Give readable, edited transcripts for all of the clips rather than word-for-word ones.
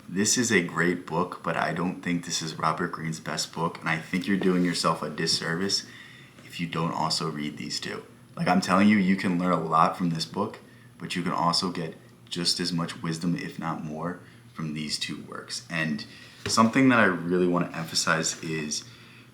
this is a great book, but I don't think this is Robert Greene's best book, and I think you're doing yourself a disservice if you don't also read these two. Like, I'm telling you, you can learn a lot from this book, but you can also get just as much wisdom, if not more, from these two works. And something that I really want to emphasize is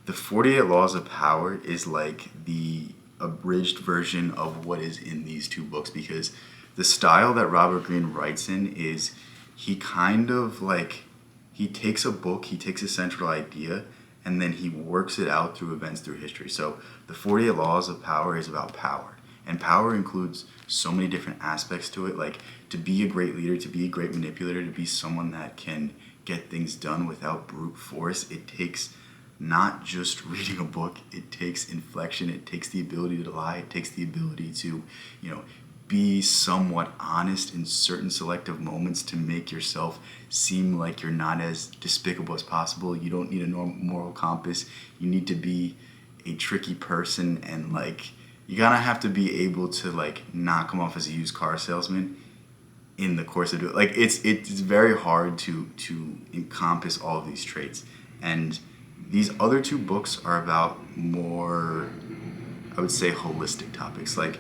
the 48 Laws of Power is like the abridged version of what is in these two books, because the style that Robert Greene writes in is he kind of like, he takes a book, he takes a central idea, and then he works it out through events through history. So the 48 Laws of Power is about power. And power includes so many different aspects to it. Like, to be a great leader, to be a great manipulator, to be someone that can get things done without brute force, it takes not just reading a book, it takes inflection, it takes the ability to lie, it takes the ability to, be somewhat honest in certain selective moments to make yourself seem like you're not as despicable as possible. You don't need a moral compass. You need to be a tricky person, and like, you gotta have to be able to like not come off as a used car salesman in the course of it. Like, it's very hard to encompass all of these traits. And these other two books are about more, I would say, holistic topics. Like,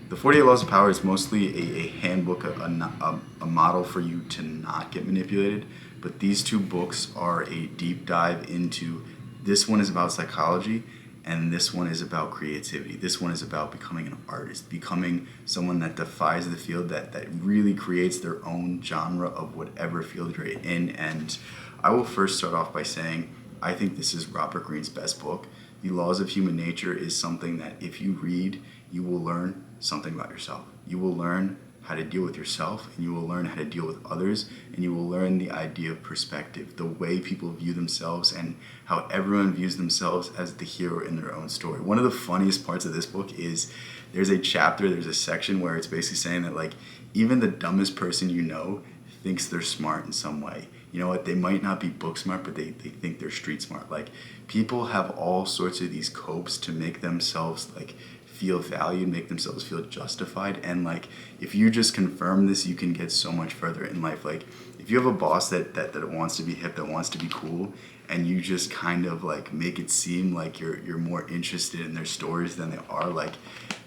the 48 Laws of Power is mostly a handbook, a model for you to not get manipulated. But these two books are a deep dive into, this one is about psychology, and this one is about creativity. This one is about becoming an artist, becoming someone that defies the field, that really creates their own genre of whatever field you're in. And I will first start off by saying, I think this is Robert Greene's best book. The Laws of Human Nature is something that if you read, you will learn something about yourself. You will learn how to deal with yourself, and you will learn how to deal with others, and you will learn the idea of perspective, the way people view themselves, and how everyone views themselves as the hero in their own story. One of the funniest parts of this book is there's a section where it's basically saying that, like, even the dumbest person you know thinks they're smart in some way. You know what? They might not be book smart, but they think they're street smart. Like, people have all sorts of these copes to make themselves like feel valued, make themselves feel justified. And like, if you just confirm this, you can get so much further in life. Like, if you have a boss that wants to be hip, that wants to be cool, and you just kind of like make it seem like you're more interested in their stories than they are, like,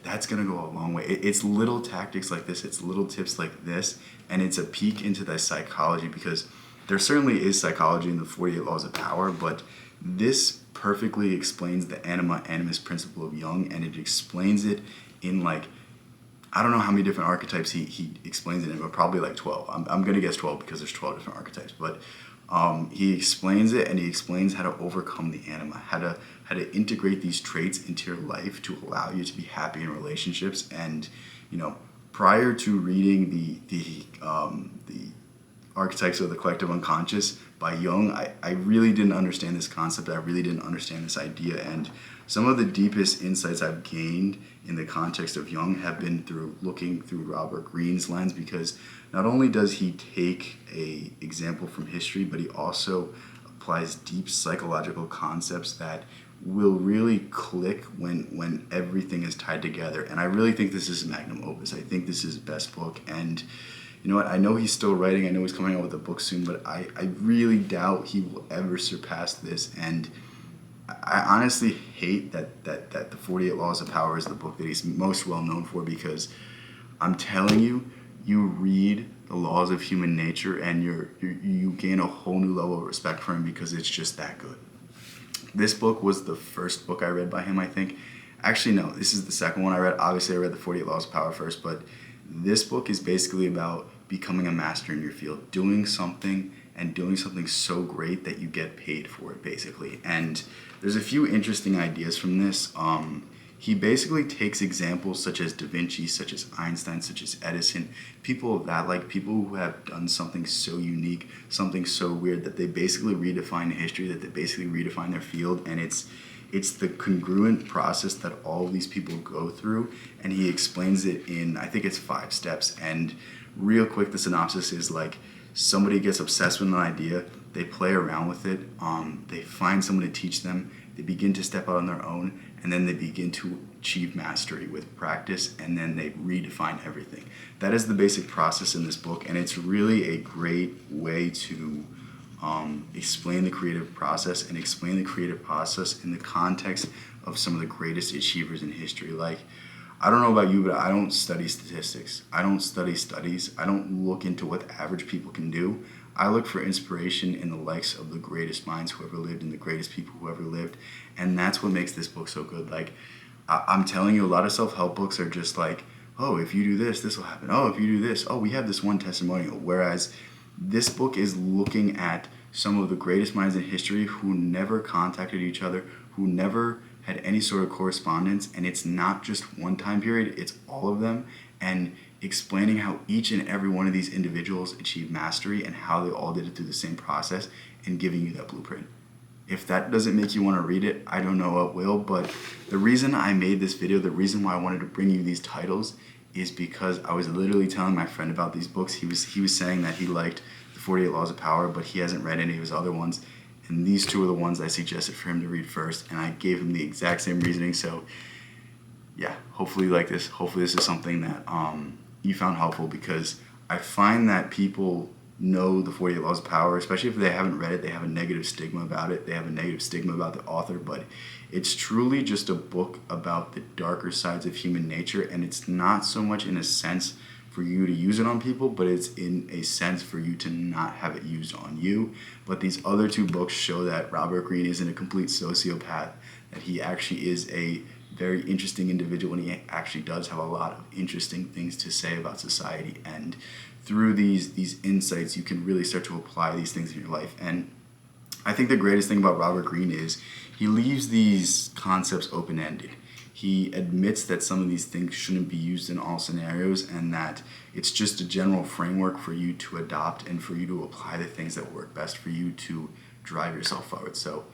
that's gonna go a long way. It's little tactics like this, it's little tips like this, and it's a peek into the psychology, because there certainly is psychology in the 48 Laws of Power, but this perfectly explains the anima animus principle of Jung, and it explains it in like, I don't know how many different archetypes he explains it in, but probably like 12. I'm gonna guess 12 because there's 12 different archetypes. But he explains it, and he explains how to overcome the anima, how to integrate these traits into your life to allow you to be happy in relationships. And prior to reading the Archetypes of the Collective Unconscious by Jung, I really didn't understand this concept. I really didn't understand this idea. And some of the deepest insights I've gained in the context of Jung have been through looking through Robert Greene's lens, because not only does he take an example from history, but he also applies deep psychological concepts that will really click when everything is tied together. And I really think this is magnum opus. I think this is his best book. And you know what? I know he's still writing. I know he's coming out with a book soon, but I really doubt he will ever surpass this. And I honestly hate that the 48 Laws of Power is the book that he's most well known for, because I'm telling you, you read the Laws of Human Nature and you gain a whole new level of respect for him, because it's just that good. This book was the first book I read by him, I think. Actually, no, this is the second one I read. Obviously, I read the 48 Laws of Power first, but this book is basically about becoming a master in your field, doing something so great that you get paid for it, basically. And there's a few interesting ideas from this. He basically takes examples such as Da Vinci, such as Einstein, such as Edison, people of that, like people who have done something so unique, something so weird, that they basically redefine history, that they basically redefine their field. And it's the congruent process that all of these people go through, and he explains it in, I think it's 5 steps. And real quick, the synopsis is like, somebody gets obsessed with an idea, they play around with it, they find someone to teach them, they begin to step out on their own, and then they begin to achieve mastery with practice, and then they redefine everything. That is the basic process in this book, and it's really a great way to explain the creative process and explain the creative process in the context of some of the greatest achievers in history. Like, I don't know about you, but I don't study statistics. I don't study studies. I don't look into what the average people can do. I look for inspiration in the likes of the greatest minds who ever lived and the greatest people who ever lived. And that's what makes this book so good. Like, I'm telling you, a lot of self-help books are just like, oh, if you do this, this will happen. Oh, if you do this, oh, we have this one testimonial. Whereas this book is looking at some of the greatest minds in history who never contacted each other, who never had any sort of correspondence, and it's not just one time period, it's all of them, and explaining how each and every one of these individuals achieved mastery and how they all did it through the same process, and giving you that blueprint. If that doesn't make you want to read it, I don't know what will. But the reason I made this video, the reason why I wanted to bring you these titles, is because I was literally telling my friend about these books. He was saying that he liked the 48 Laws of Power, but he hasn't read any of his other ones. And these two are the ones I suggested for him to read first, and I gave him the exact same reasoning. So yeah, hopefully you like this. Hopefully this is something that you found helpful, because I find that people know the 48 Laws of Power, especially if they haven't read it. They have a negative stigma about it. They have a negative stigma about the author, but it's truly just a book about the darker sides of human nature, and it's not so much in a sense for you to use it on people, but it's in a sense for you to not have it used on you. But these other two books show that Robert Greene isn't a complete sociopath, that he actually is a very interesting individual, and he actually does have a lot of interesting things to say about society. And through these insights, you can really start to apply these things in your life. And I think the greatest thing about Robert Greene is he leaves these concepts open-ended. He admits that some of these things shouldn't be used in all scenarios, and that it's just a general framework for you to adopt and for you to apply the things that work best for you to drive yourself forward. So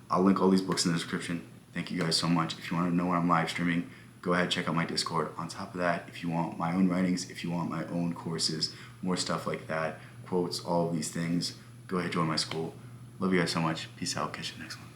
I'll link all these books in the description. Thank you guys so much. If you want to know when I'm live streaming, go ahead, check out my Discord. On top of that, if you want my own writings, if you want my own courses, more stuff like that, quotes, all of these things, go ahead, join my school. Love you guys so much. Peace out. Catch you next one.